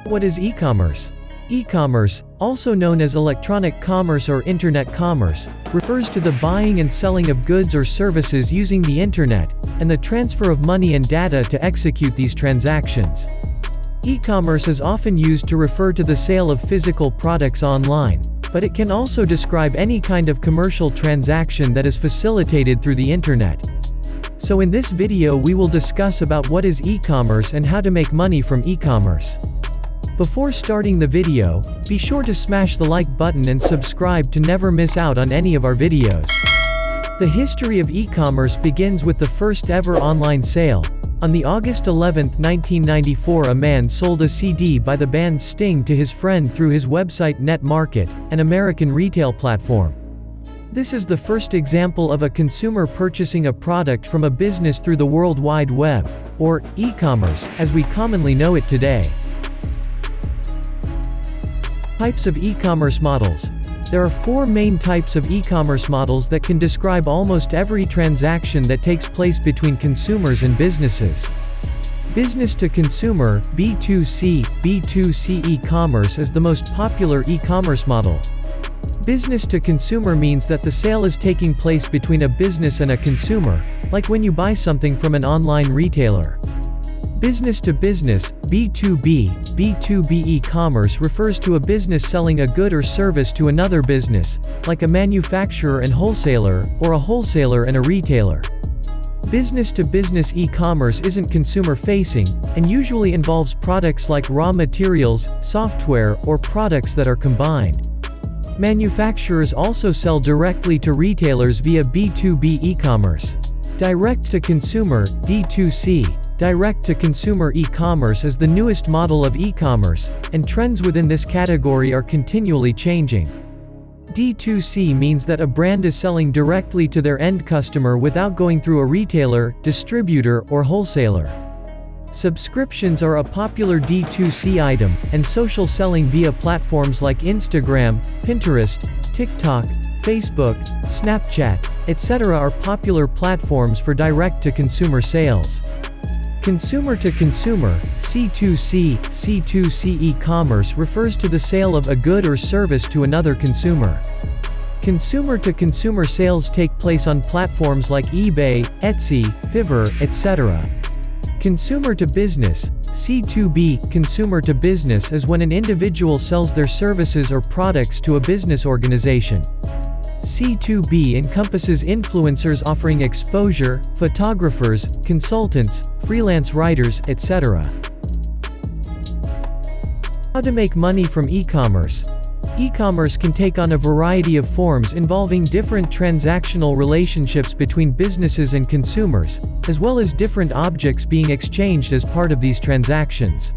What is e-commerce? E-commerce, also known as electronic commerce or internet commerce, refers to the buying and selling of goods or services using the internet, and the transfer of money and data to execute these transactions. E-commerce is often used to refer to the sale of physical products online, but it can also describe any kind of commercial transaction that is facilitated through the internet. So in this video we will discuss about what is e-commerce and how to make money from e-commerce. Before starting the video, be sure to smash the like button and subscribe to never miss out on any of our videos. The history of e-commerce begins with the first ever online sale. On the August 11, 1994, a man sold a CD by the band Sting to his friend through his website NetMarket, an American retail platform. This is the first example of a consumer purchasing a product from a business through the World Wide Web, or e-commerce, as we commonly know it today. Types of e-commerce models. There are four main types of e-commerce models that can describe almost every transaction that takes place between consumers and businesses. Business to consumer, B2C, B2C e-commerce is the most popular e-commerce model. Business to consumer means that the sale is taking place between a business and a consumer, like when you buy something from an online retailer. Business to business, B2B, B2B e-commerce refers to a business selling a good or service to another business, like a manufacturer and wholesaler, or a wholesaler and a retailer. Business to business e-commerce isn't consumer-facing, and usually involves products like raw materials, software, or products that are combined. Manufacturers also sell directly to retailers via B2B e-commerce. Direct-to-consumer, D2C, direct-to-consumer e-commerce is the newest model of e-commerce, and trends within this category are continually changing. D2C means that a brand is selling directly to their end customer without going through a retailer, distributor, or wholesaler. Subscriptions are a popular D2C item, and social selling via platforms like Instagram, Pinterest, TikTok, Facebook, Snapchat, etc. are popular platforms for direct-to-consumer sales. Consumer-to-consumer, C2C, C2C e-commerce refers to the sale of a good or service to another consumer. Consumer-to-consumer sales take place on platforms like eBay, Etsy, Fiverr, etc. Consumer-to-business, C2B, consumer-to-business is when an individual sells their services or products to a business organization. C2B encompasses influencers offering exposure, photographers, consultants, freelance writers, etc. How to make money from e-commerce. E-commerce can take on a variety of forms involving different transactional relationships between businesses and consumers, as well as different objects being exchanged as part of these transactions.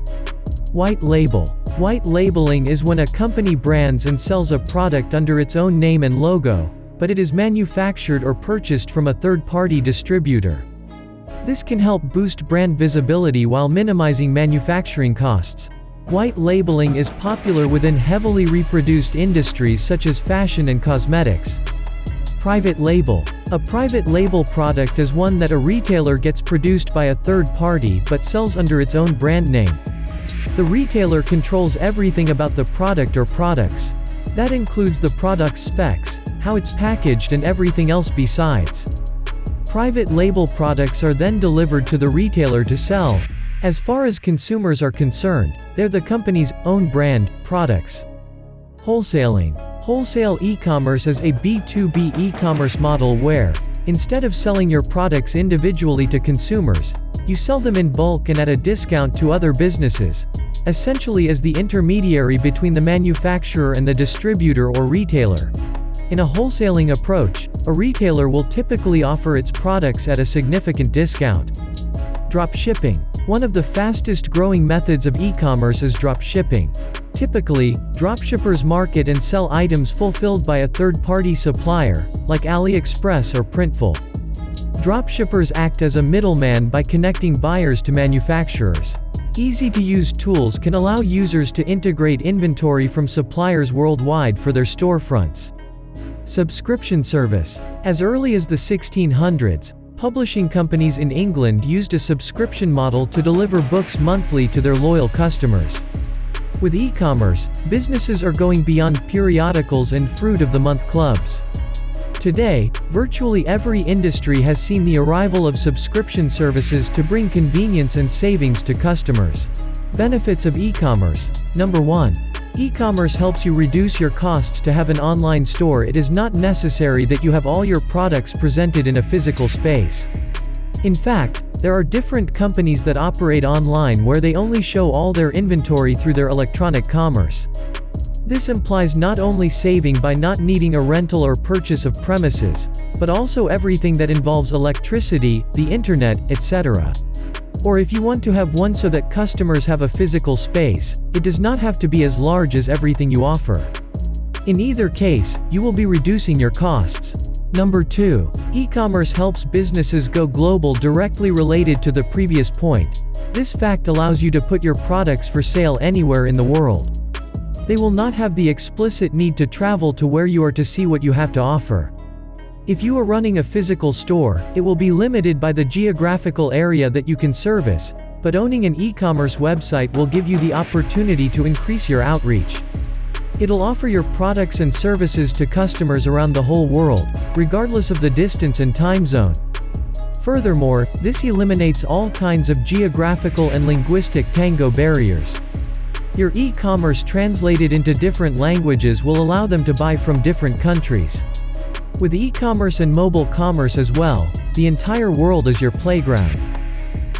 White label. White labeling is when a company brands and sells a product under its own name and logo, but it is manufactured or purchased from a third-party distributor. This can help boost brand visibility while minimizing manufacturing costs. White labeling is popular within heavily reproduced industries such as fashion and cosmetics. Private label. A private label product is one that a retailer gets produced by a third party but sells under its own brand name. The retailer controls everything about the product or products. That includes the product's specs, how it's packaged, and everything else besides. Private label products are then delivered to the retailer to sell. As far as consumers are concerned, they're the company's own brand products. Wholesaling. Wholesale e-commerce is a B2B e-commerce model where, instead of selling your products individually to consumers, you sell them in bulk and at a discount to other businesses, essentially as the intermediary between the manufacturer and the distributor or retailer. In a wholesaling approach, a retailer will typically offer its products at a significant discount. Drop shipping. One of the fastest growing methods of e-commerce is drop shipping. Typically, dropshippers market and sell items fulfilled by a third-party supplier, like AliExpress or Printful. Dropshippers act as a middleman by connecting buyers to manufacturers. Easy-to-use tools can allow users to integrate inventory from suppliers worldwide for their storefronts. Subscription service. As early as the 1600s, publishing companies in England used a subscription model to deliver books monthly to their loyal customers. With e-commerce, businesses are going beyond periodicals and fruit of the month clubs. Today, virtually every industry has seen the arrival of subscription services to bring convenience and savings to customers. Benefits of e-commerce. Number 1. E-commerce helps you reduce your costs to have an online store. It is not necessary that you have all your products presented in a physical space. In fact, there are different companies that operate online where they only show all their inventory through their electronic commerce. This implies not only saving by not needing a rental or purchase of premises, but also everything that involves electricity, the internet, etc. Or if you want to have one so that customers have a physical space, it does not have to be as large as everything you offer. In either case, you will be reducing your costs. Number 2. E-commerce helps businesses go global. Directly related to the previous point, this fact allows you to put your products for sale anywhere in the world. They will not have the explicit need to travel to where you are to see what you have to offer. If you are running a physical store, it will be limited by the geographical area that you can service, but owning an e-commerce website will give you the opportunity to increase your outreach. It'll offer your products and services to customers around the whole world, regardless of the distance and time zone. Furthermore, this eliminates all kinds of geographical and linguistic tango barriers. Your e-commerce translated into different languages will allow them to buy from different countries. With e-commerce and mobile commerce as well, the entire world is your playground.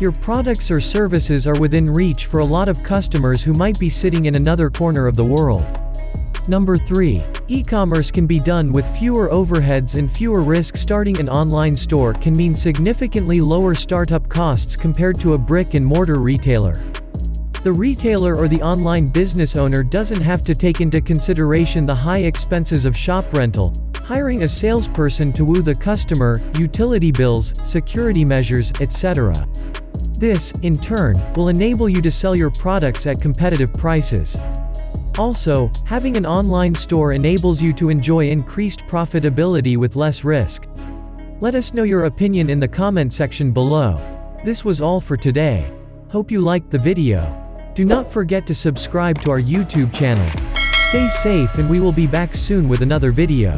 Your products or services are within reach for a lot of customers who might be sitting in another corner of the world. Number 3. E-commerce can be done with fewer overheads and fewer risks. Starting an online store can mean significantly lower startup costs compared to a brick-and-mortar retailer. The retailer or the online business owner doesn't have to take into consideration the high expenses of shop rental, hiring a salesperson to woo the customer, utility bills, security measures, etc. This, in turn, will enable you to sell your products at competitive prices. Also, having an online store enables you to enjoy increased profitability with less risk. Let us know your opinion in the comment section below. This was all for today. Hope you liked the video. Do not forget to subscribe to our YouTube channel. Stay safe and we will be back soon with another video.